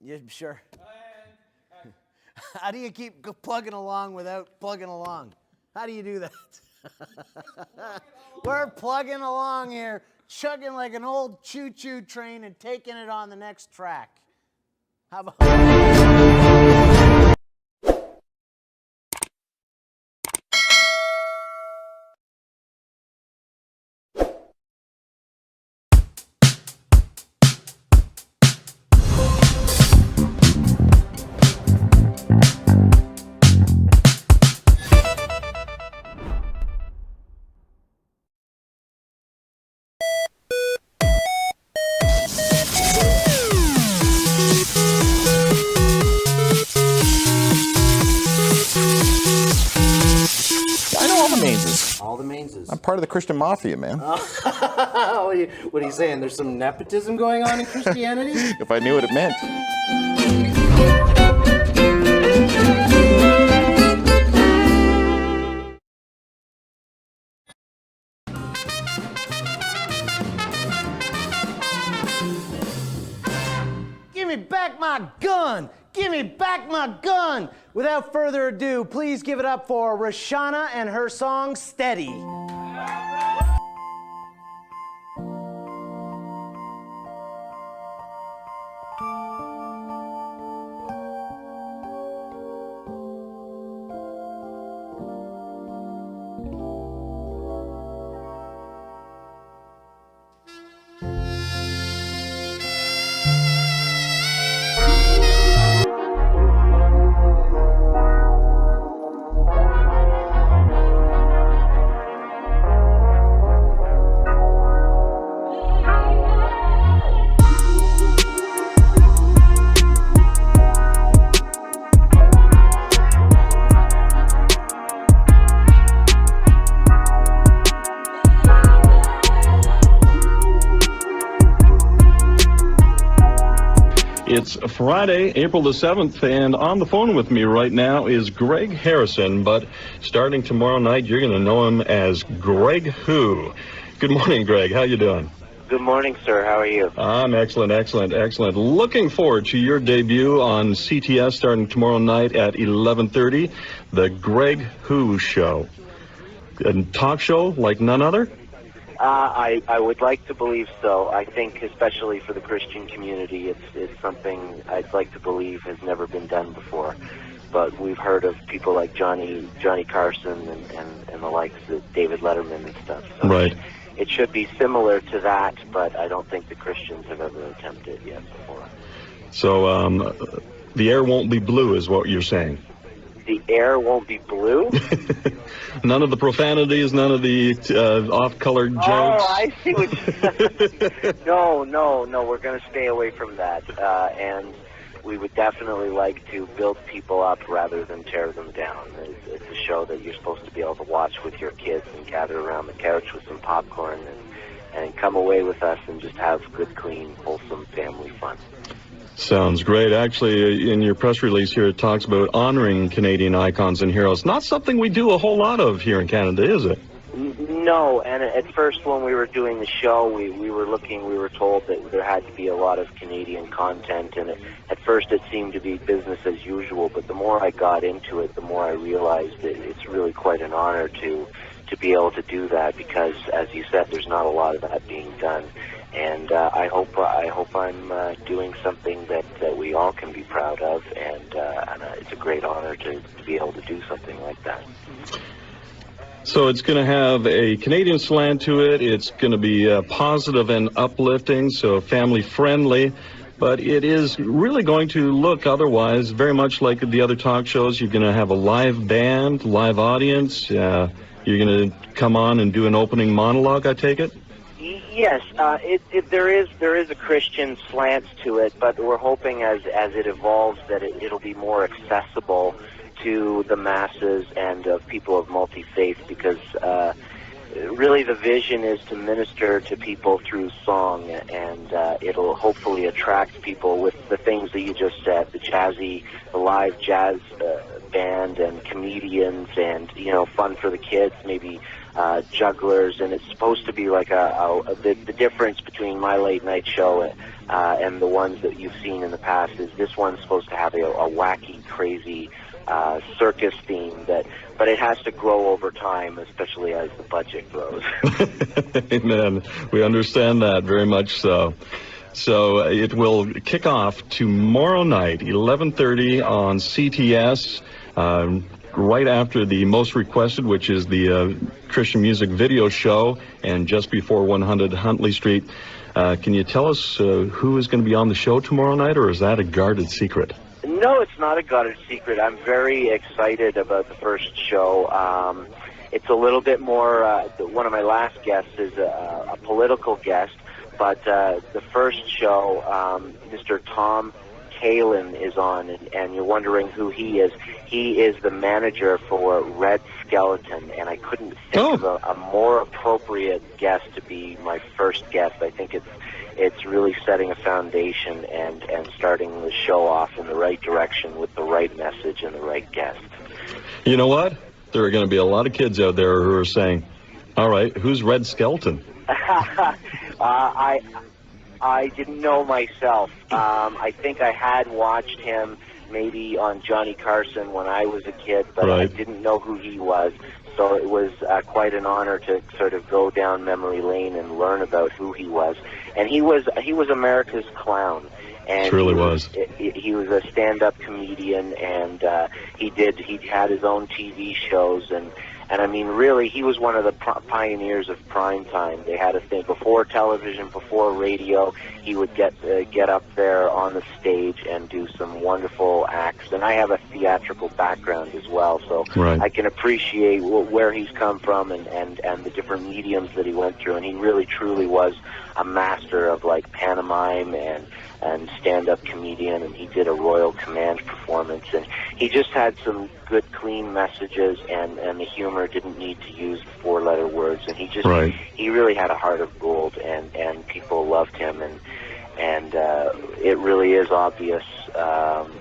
Yeah, sure. How do you keep plugging along without plugging along? How do you do that? We're plugging along here, chugging like an old choo-choo train and taking it on the next track. How about all the Mainses? I'm part of the Christian Mafia, man. What are you saying? There's some nepotism going on in Christianity? If I knew what it meant. Give me back my gun! Give me back my gun! Without further ado, please give it up for Rashana and her song, Steady. It's Friday, April the 7th, and on the phone with me right now is Greg Harrison, but starting tomorrow night, you're going to know him as Greg Who. Good morning, Greg. How you doing? Good morning, sir. How are you? I'm excellent. Looking forward to your debut on CTS starting tomorrow night at 11:30, the Greg Who Show. A talk show like none other? I would like to believe so. I think especially for the Christian community, it's something I'd like to believe has never been done before. But we've heard of people like Johnny Carson and the likes of David Letterman and stuff. So right. It should be similar to that, but I don't think the Christians have ever attempted it yet before. So the air won't be blue is what you're saying? The air won't be blue? None of the profanities, none of the off-colored jokes. Oh, I see what you're No, we're going to stay away from that. And we would definitely like to build people up rather than tear them down. It's a show that you're supposed to be able to watch with your kids and gather around the couch with some popcorn come away with us and just have good, clean, wholesome family fun. Sounds great. Actually, in your press release here, it talks about honoring Canadian icons and heroes. Not something we do a whole lot of here in Canada, is it? No, and at first when we were doing the show, we were told that there had to be a lot of Canadian content, and at first it seemed to be business as usual, but the more I got into it, the more I realized that it's really quite an honor to be able to do that, because, as you said, there's not a lot of that being done. And I hope I'm doing something that we all can be proud of, and it's a great honor to be able to do something like that. So it's going to have a Canadian slant to it. It's going to be positive and uplifting, so family-friendly. But it is really going to look otherwise very much like the other talk shows. You're going to have a live band, live audience. You're going to come on and do an opening monologue, I take it? Yes, there is a Christian slant to it, but we're hoping as it evolves that it'll be more accessible to the masses and people of multi-faith, because really the vision is to minister to people through song, and it'll hopefully attract people with the things that you just said, the live jazz band and comedians, and fun for the kids, maybe jugglers, and it's supposed to be like the difference between my late night show and the ones that you've seen in the past is this one's supposed to have a wacky, crazy circus theme, but it has to grow over time, especially as the budget grows. Amen. We understand that very much so. So it will kick off tomorrow night, 11:30 on CTS, right after the most requested, which is the Christian music video show, and just before 100 Huntley Street. Can you tell us who is going to be on the show tomorrow night, or is that a guarded secret? No, it's not a guarded secret. I'm very excited about the first show. It's a little bit more, one of my last guests is a political guest, but the first show, Mr. Tom Kalin is on, and you're wondering who he is. He is the manager for Red Skeleton, and I couldn't think of a more appropriate guest to be my first guest. I think it's really setting a foundation and starting the show off in the right direction with the right message and the right guest. You know what? There are going to be a lot of kids out there who are saying, all right, who's Red Skeleton? I didn't know myself. I think I had watched him maybe on Johnny Carson when I was a kid, but right. I didn't know who he was. So it was quite an honor to sort of go down memory lane and learn about who he was. And he was America's clown. And truly was. He was a stand-up comedian, and he had his own TV shows, and I mean, really, he was one of the pioneers of prime time. They had a thing before television, before radio. He would get up there on the stage and do some wonderful acts. And I have a theatrical background as well, so right. I can appreciate where he's come from and the different mediums that he went through. And he really, truly was a master of like pantomime and stand-up comedian, and he did a Royal Command performance, and he just had some good, clean messages, and the humor didn't need to use four-letter words, and he just right. he really had a heart of gold, and people loved him, and it really is obvious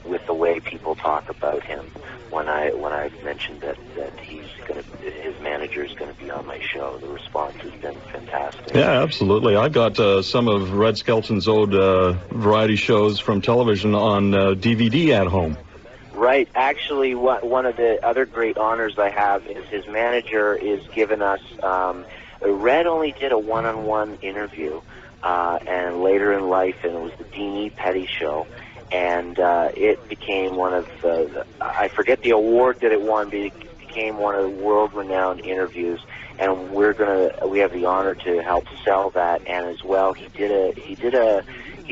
with the way people talk about him when I mentioned that his manager is going to be on my show. The response has been fantastic. Yeah, absolutely. I got some of Red Skeleton's old variety shows from television on DVD at home. Right. Actually, one of the other great honors I have is his manager is giving us. Red only did a one-on-one interview, and later in life, and it was the Dean E. Petty show. And it became one of I forget the award that it won, but it became one of the world-renowned interviews. And we have the honor to help sell that. And as well, he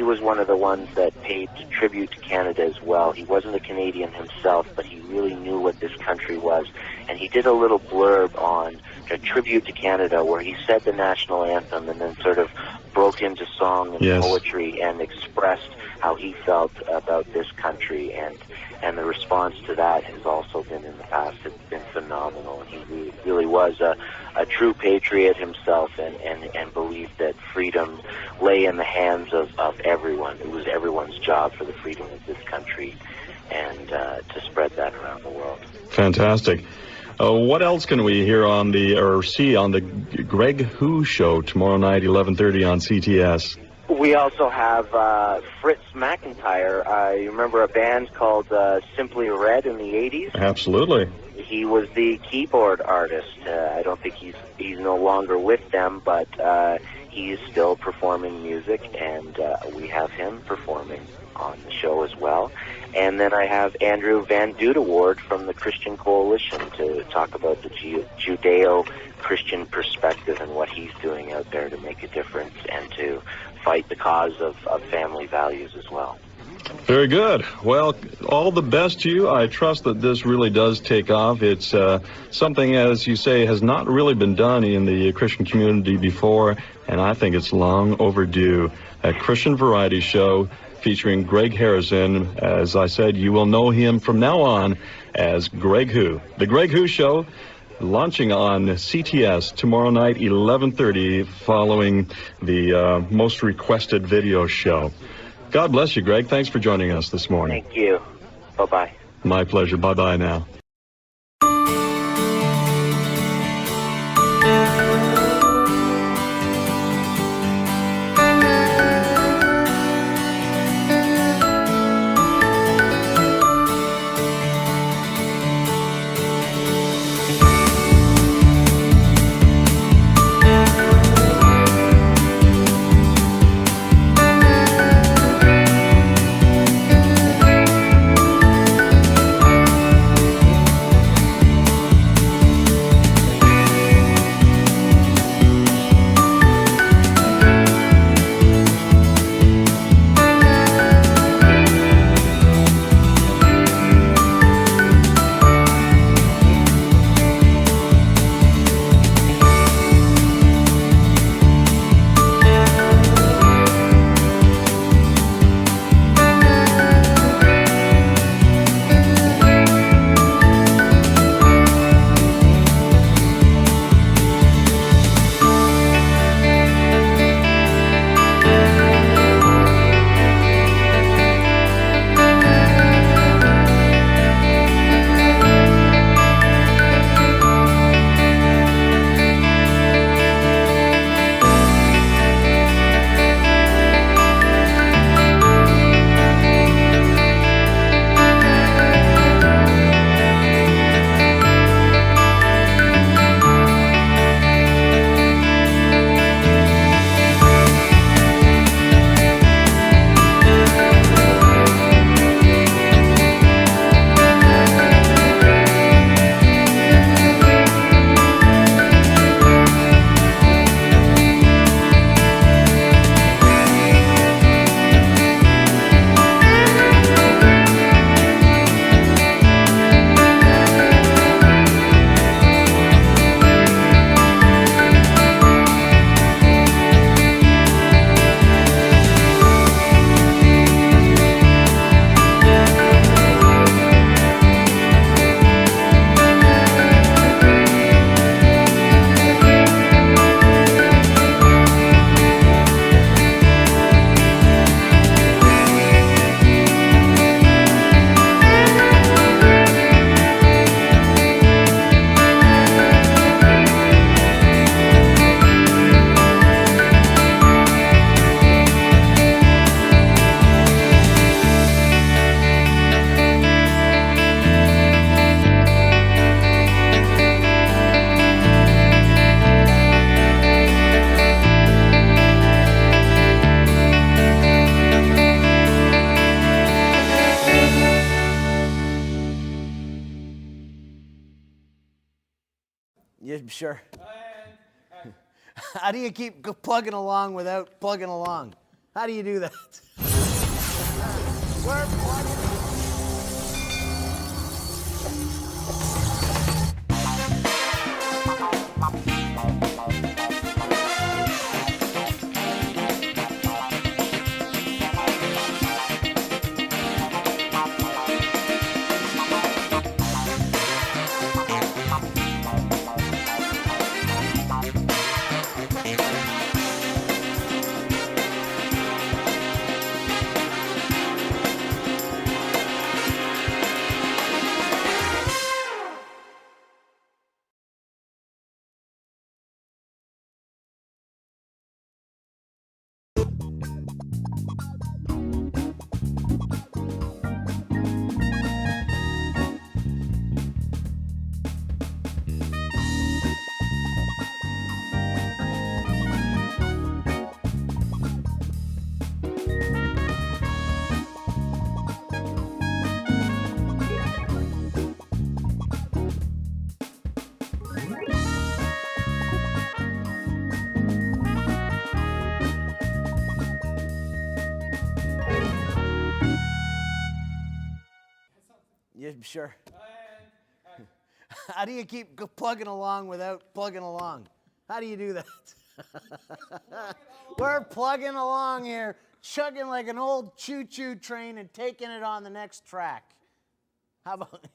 was one of the ones that paid tribute to Canada as well. He wasn't a Canadian himself, but he really knew what this country was. And he did a little blurb on a tribute to Canada where he said the national anthem and then sort of broke into song and Yes. poetry and expressed how he felt about this country, and the response to that has also been in the past. It's been phenomenal. He really was a true patriot himself, and believed that freedom lay in the hands of everyone. It was everyone's job for the freedom of this country, and to spread that around the world. Fantastic. What else can we hear on see on the Greg Who Show tomorrow night, 11:30 on CTS? We also have Fritz McIntyre. You remember a band called Simply Red in the 80s? Absolutely. He was the keyboard artist. I don't think he's no longer with them, but he's still performing music, and we have him performing on the show as well. And then I have Andrew Van Dudewoord from the Christian Coalition to talk about the Judeo-Christian perspective and what he's doing out there to make a difference and to fight the cause of family values as well. Very good. Well, all the best to you. I trust that this really does take off. It's something, as you say, has not really been done in the Christian community before, and I think it's long overdue. A Christian variety show featuring Greg Harrison. As I said, you will know him from now on as Greg Who. The Greg Who Show, launching on CTS tomorrow night, 11:30, following the most requested video show. God bless you, Greg. Thanks for joining us this morning. Thank you. Bye-bye. My pleasure. Bye-bye now. You sure? How do you keep plugging along without plugging along? How do you do that? We're plugging. Sure. How do you keep plugging along without plugging along? How do you do that? We're plugging along here, chugging like an old choo-choo train and taking it on the next track. How about